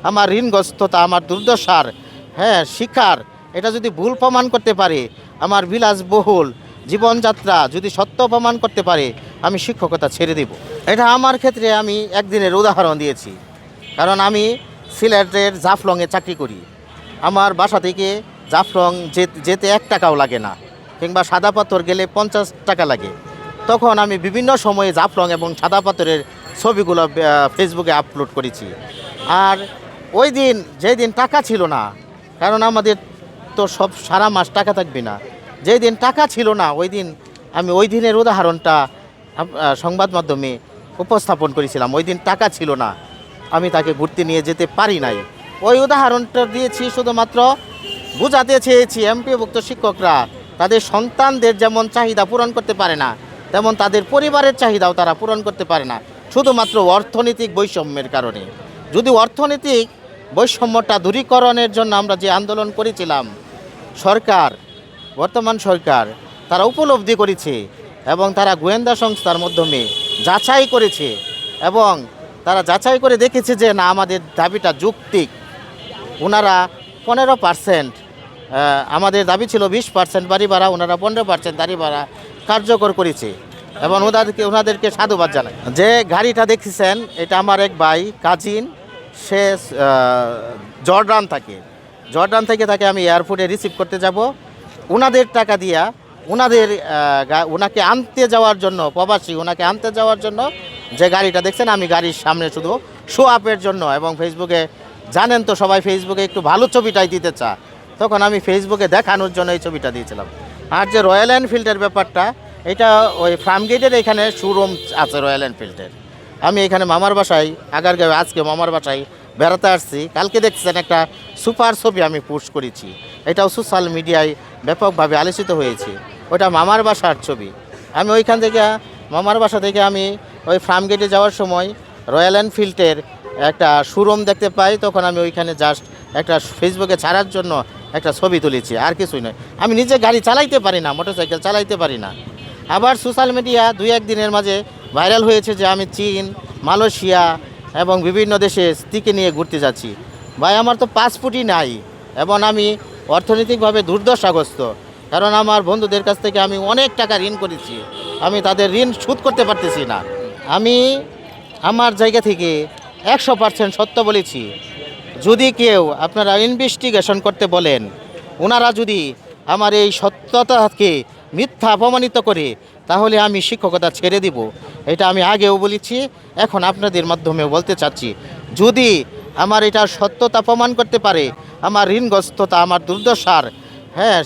আমার ঋণগ্রস্ততা, আমার দুর্দশার শিকার, এটা যদি ভুল প্রমাণ করতে পারে, আমার বিলাসবহুল জীবনযাত্রা যদি সত্য প্রমাণ করতে পারে, আমি শিক্ষকতা ছেড়ে দেব। এটা আমার ক্ষেত্রে আমি একদিনের উদাহরণ দিয়েছি। কারণ আমি সিলেটের জাফলংয়ে চাকরি করি। আমার বাসা থেকে জাফলং যেতে 1 টাকাও লাগে না, কিংবা সাদা পাথর গেলে 50 টাকা লাগে। তখন আমি বিভিন্ন সময়ে জাফলং এবং সাদা পাথরের ছবিগুলো ফেসবুকে আপলোড করেছি। আর ওই দিন যেই দিন টাকা ছিল না, কারণ আমাদের তো সব সারা মাস টাকা থাকবে না, যেই দিন টাকা ছিল না ওই দিন আমি ওই দিনের উদাহরণটা সংবাদ মাধ্যমে উপস্থাপন করেছিলাম। ওই দিন টাকা ছিল না, আমি তাকে ঘুরতে নিয়ে যেতে পারি নাই। ওই উদাহরণটা দিয়েছি শুধুমাত্র বোঝাতে চেয়েছি এমপিওভুক্ত শিক্ষকরা তাদের সন্তানদের যেমন চাহিদা পূরণ করতে পারে না, তেমন তাদের পরিবারের চাহিদাও তারা পূরণ করতে পারে না, শুধুমাত্র অর্থনৈতিক বৈষম্যের কারণে। যদি অর্থনৈতিক বৈষম্যটা দূরীকরণের জন্য আমরা যে আন্দোলন করেছিলাম, বর্তমান সরকার তারা উপলব্ধি করেছে এবং তারা গোয়েন্দা সংস্থার মাধ্যমে যাচাই করেছে এবং তারা যাচাই করে দেখেছে যে না, আমাদের দাবিটা যৌক্তিক। ওনারা 15%, আমাদের দাবি ছিল 20% বাড়ি ভাড়া, ওনারা 15% বাড়ি ভাড়া কার্যকর করেছে এবং ওনাদেরকে সাধুবাদ জানায়। যে গাড়িটা দেখছেন, এটা আমার এক ভাই কাজিন, সে জর্ডান থেকে তাকে আমি এয়ারপোর্টে রিসিভ করতে যাব। ওনাদের টাকা দিয়া ওনাকে আনতে যাওয়ার জন্য, প্রবাসী ওনাকে আনতে যাওয়ার জন্য যে গাড়িটা দেখছেন, আমি গাড়ির সামনে শুধু শো আপের জন্য, এবং ফেসবুকে জানেন তো সবাই ফেসবুকে একটু ভালো ছবিটাই দিতে চায়, তখন আমি ফেসবুকে দেখানোর জন্য এই ছবিটা দিয়েছিলাম। আর যে রয়্যাল এনফিল্ডের ব্যাপারটা, এটা ওই ফার্মগেটের এখানে শোরুম আছে রয়্যাল এনফিল্ডের। আমি এখানে মামার বাসায় আগারগাঁও, আজকে মামার বাসায় বেড়াতে আসছি। কালকে দেখছেন একটা সুপার ছবি আমি পোস্ট করেছি, এটাও সোশ্যাল মিডিয়ায় ব্যাপকভাবে আলোচিত হয়েছে। ওটা মামার বাসার ছবি। আমি ওইখান থেকে মামার বাসা থেকে আমি ওই ফার্মগেটে যাওয়ার সময় রয়্যাল এনফিল্ডের একটা শোরুম দেখতে পাই, তখন আমি ওইখানে জাস্ট একটা ফেসবুকে ছাড়ার জন্য একটা ছবি তুলেছি, আর কিছুই নয়। আমি নিজে গাড়ি চালাইতে পারি না, মোটরসাইকেল চালাইতে পারি না। আবার সোশ্যাল মিডিয়া 2-1 দিনের মাঝে ভাইরাল হয়েছে যে আমি চীন, মালয়েশিয়া এবং বিভিন্ন দেশে স্ত্রীকে নিয়ে ঘুরতে যাচ্ছি। ভাই, আমার তো পাসপোর্টই নাই এবং আমি অর্থনৈতিকভাবে দুর্দশাগ্রস্ত। কারণ আমার বন্ধুদের কাছ থেকে আমি অনেক টাকা ঋণ করেছি, আমি তাদের ঋণ শোধ করতে পারতেছি না। আমি আমার জায়গা থেকে 100% সত্য বলেছি। যদি কেউ আপনারা ইনভেস্টিগেশন করতে বলেন, ওনারা যদি আমার এই সত্যতাকে মিথ্যা প্রমাণিত করে, তাহলে আমি শিক্ষকতা ছেড়ে দিব। এটা আমি আগেও বলেছি, এখন আপনাদের মাধ্যমে বলতে চাচ্ছি। যদি আমার এটা সত্যতা প্রমাণ করতে পারে, আমার ঋণগ্রস্ততা, আমার দুর্দশার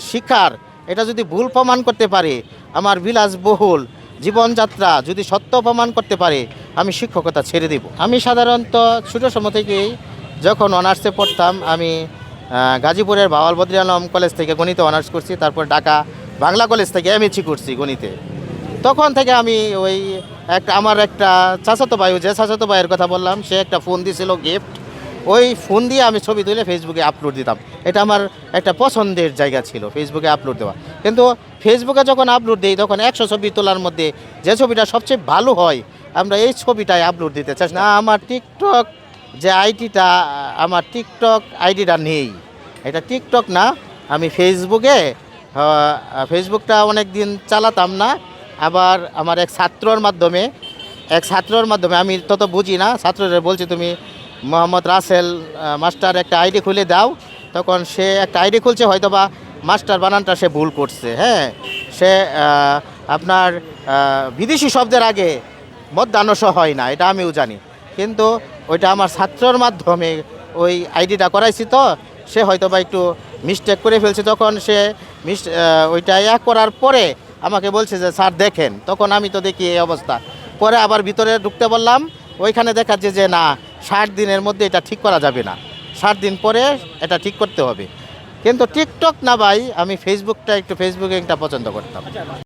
শিকার, এটা যদি ভুল প্রমাণ করতে পারে, আমার বিলাসবহুল জীবনযাত্রা যদি সত্য প্রমাণ করতে পারে, আমি শিক্ষকতা ছেড়ে দেব। আমি সাধারণত ছোটো সময় থেকেই যখন অনার্সে পড়তাম, আমি গাজীপুরের বাওয়াল বদরি আলম কলেজ থেকে গণিতে অনার্স করছি, তারপর ঢাকা বাংলা কলেজ থেকে এমএসসি করছি গণিতে। তখন থেকে আমি ওই আমার একটা চাচাতো ভাই, যে চাচাতো ভাইয়ের কথা বললাম, সে একটা ফোন দিয়েছিল গিফট, ওই ফোন দিয়ে আমি ছবি তুলে ফেসবুকে আপলোড দিতাম। এটা আমার একটা পছন্দের জায়গা ছিল, ফেসবুকে আপলোড দেওয়া। কিন্তু ফেসবুকে যখন আপলোড দিই, তখন 100 ছবি তোলার মধ্যে যে ছবিটা সবচেয়ে ভালো হয়, আমরা এই ছবিটাই আপলোড দিতে চাই না। আমার টিকটক যে আইডিটা, আমার টিকটক আইডিটা নেই, এটা টিকটক না। আমি ফেসবুকটা অনেক দিন চালাতাম না। আবার আমার এক ছাত্রর মাধ্যমে, আমি তত বুঝি না, ছাত্রদের বলছি তুমি মোহাম্মদ রাসেল মাস্টার একটা আইডি খুলে দাও। তখন সে একটা আইডি খুলছে, হয়তো বা মাস্টার বানানটা সে ভুল করছে। সে আপনার বিদেশি শব্দের আগে মধ্যাহ্নস হয় না, এটা আমিও জানি, কিন্তু ওইটা আমার ছাত্রর মাধ্যমে ওই আইডিটা করাইছি, তো সে হয়তো বা একটু মিস্টেক করে ফেলছে। তখন সে ওইটা করার পরে আমাকে বলছে যে স্যার দেখেন, তখন আমি তো দেখি এই অবস্থা। পরে আবার ভিতরে ঢুকতে বললাম, ওইখানে দেখাচ্ছে যে না, 60 দিনের মধ্যে এটা ঠিক করা যাবে না, 60 দিন পরে এটা ঠিক করতে হবে। কিন্তু টিকটক না ভাই, আমি ফেসবুকে একটা পছন্দ করতাম।